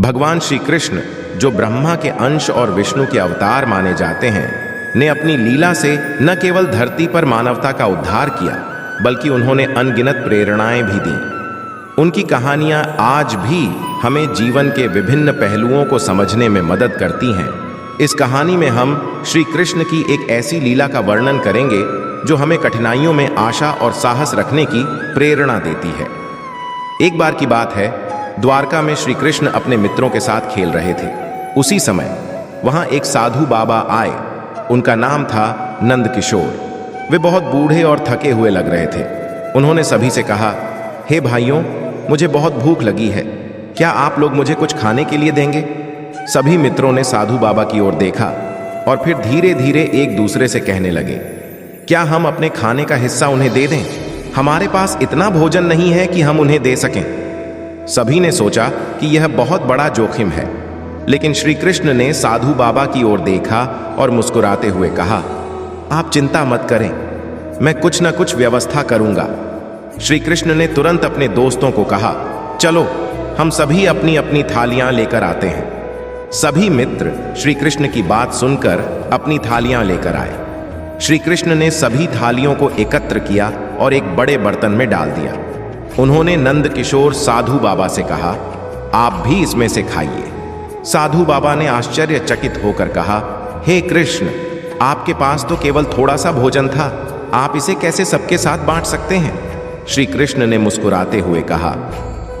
भगवान श्री कृष्ण, जो ब्रह्मा के अंश और विष्णु के अवतार माने जाते हैं, ने अपनी लीला से न केवल धरती पर मानवता का उद्धार किया, बल्कि उन्होंने अनगिनत प्रेरणाएं भी दी। उनकी कहानियां आज भी हमें जीवन के विभिन्न पहलुओं को समझने में मदद करती हैं। इस कहानी में हम श्री कृष्ण की एक ऐसी लीला का वर्णन करेंगे जो हमें कठिनाइयों में आशा और साहस रखने की प्रेरणा देती है। एक बार की बात है, द्वारका में श्री कृष्ण अपने मित्रों के साथ खेल रहे थे। उसी समय वहां एक साधु बाबा आए। उनका नाम था नंद किशोर। वे बहुत बूढ़े और थके हुए लग रहे थे। उन्होंने सभी से कहा, हे भाइयों, मुझे बहुत भूख लगी है, क्या आप लोग मुझे कुछ खाने के लिए देंगे? सभी मित्रों ने साधु बाबा की ओर देखा और फिर धीरे धीरे एक दूसरे से कहने लगे, क्या हम अपने खाने का हिस्सा उन्हें दे दें? हमारे पास इतना भोजन नहीं है कि हम उन्हें दे सकें। सभी ने सोचा कि यह बहुत बड़ा जोखिम है, लेकिन श्री कृष्ण ने साधु बाबा की ओर देखा और मुस्कुराते हुए कहा, आप चिंता मत करें, मैं कुछ न कुछ व्यवस्था करूंगा। श्री कृष्ण ने तुरंत अपने दोस्तों को कहा, चलो हम सभी अपनी अपनी थालियां लेकर आते हैं। सभी मित्र श्री कृष्ण की बात सुनकर अपनी थालियां लेकर आए। श्री कृष्ण ने सभी थालियों को एकत्र किया और एक बड़े बर्तन में डाल दिया। उन्होंने नंद किशोर साधु बाबा से कहा, आप भी इसमें से खाइए। साधु बाबा ने आश्चर्यचकित होकर कहा, हे कृष्ण, आपके पास तो केवल थोड़ा सा भोजन था, आप इसे कैसे सबके साथ बांट सकते हैं? श्री कृष्ण ने मुस्कुराते हुए कहा,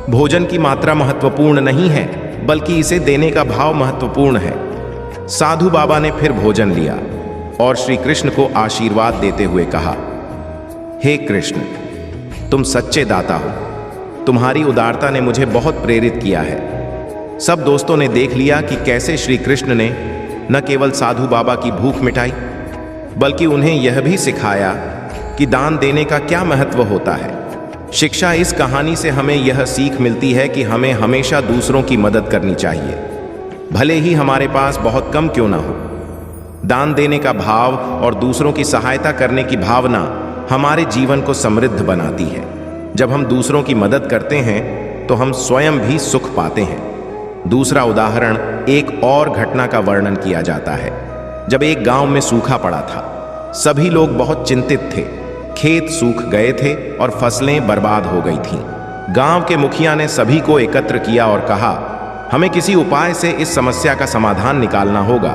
भोजन की मात्रा महत्वपूर्ण नहीं है, बल्कि इसे देने का भाव महत्वपूर्ण है। साधु बाबा ने फिर भोजन लिया और श्री कृष्ण को आशीर्वाद देते हुए कहा, हे कृष्ण, तुम सच्चे दाता हो, तुम्हारी उदारता ने मुझे बहुत प्रेरित किया है। सब दोस्तों ने देख लिया कि कैसे श्री कृष्ण ने न केवल साधु बाबा की भूख मिटाई, बल्कि उन्हें यह भी सिखाया कि दान देने का क्या महत्व होता है। शिक्षा इस कहानी से हमें यह सीख मिलती है कि हमें हमेशा दूसरों की मदद करनी चाहिए, भले ही हमारे पास बहुत कम क्यों ना हो। दान देने का भाव और दूसरों की सहायता करने की भावना हमारे जीवन को समृद्ध बनाती है। जब हम दूसरों की मदद करते हैं तो हम स्वयं भी सुख पाते हैं। दूसरा उदाहरण, एक और घटना का वर्णन किया जाता है। जब एक गांव में सूखा पड़ा था, सभी लोग बहुत चिंतित थे। खेत सूख गए थे और फसलें बर्बाद हो गई थीं। गांव के मुखिया ने सभी को एकत्र किया और कहा, हमें किसी उपाय से इस समस्या का समाधान निकालना होगा।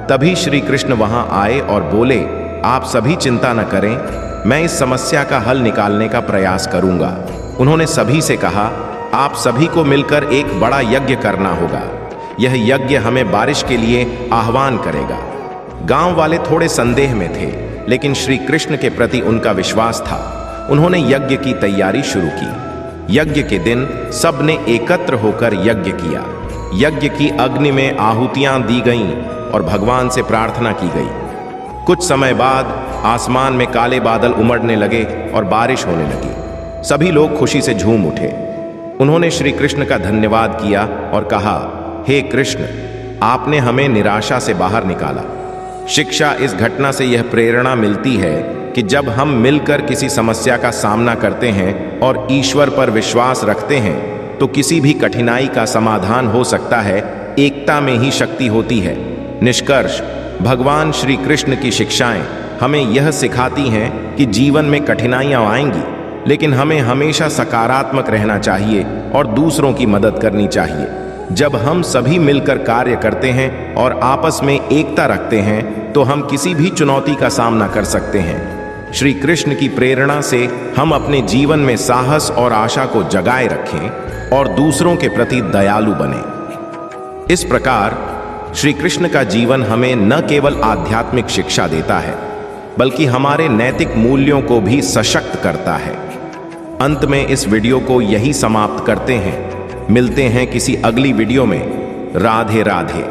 तभी श्री कृष्ण वहां आए और बोले, आप सभी चिंता न करें, मैं इस समस्या का हल निकालने का प्रयास करूंगा। उन्होंने सभी से कहा, आप सभी को मिलकर एक बड़ा यज्ञ करना होगा। यह यज्ञ हमें बारिश के लिए आह्वान करेगा। गांव वाले थोड़े संदेह में थे, लेकिन श्री कृष्ण के प्रति उनका विश्वास था। उन्होंने यज्ञ की तैयारी शुरू की। यज्ञ के दिन सब ने एकत्र होकर यज्ञ किया। यज्ञ की अग्नि में आहुतियां दी गईं और भगवान से प्रार्थना की गई। कुछ समय बाद आसमान में काले बादल उमड़ने लगे और बारिश होने लगी। सभी लोग खुशी से झूम उठे। उन्होंने श्री कृष्ण का धन्यवाद किया और कहा, हे कृष्ण, आपने हमें निराशा से बाहर निकाला। शिक्षा इस घटना से यह प्रेरणा मिलती है कि जब हम मिलकर किसी समस्या का सामना करते हैं और ईश्वर पर विश्वास रखते हैं तो किसी भी कठिनाई का समाधान हो सकता है। एकता में ही शक्ति होती है। निष्कर्ष, भगवान श्री कृष्ण की शिक्षाएं हमें यह सिखाती हैं कि जीवन में कठिनाइयां आएंगी, लेकिन हमें हमेशा सकारात्मक रहना चाहिए और दूसरों की मदद करनी चाहिए। जब हम सभी मिलकर कार्य करते हैं और आपस में एकता रखते हैं तो हम किसी भी चुनौती का सामना कर सकते हैं। श्री कृष्ण की प्रेरणा से हम अपने जीवन में साहस और आशा को जगाए रखें और दूसरों के प्रति दयालु बने। इस प्रकार श्री कृष्ण का जीवन हमें न केवल आध्यात्मिक शिक्षा देता है, बल्कि हमारे नैतिक मूल्यों को भी सशक्त करता है। अंत में इस वीडियो को यही समाप्त करते हैं। मिलते हैं किसी अगली वीडियो में। राधे राधे।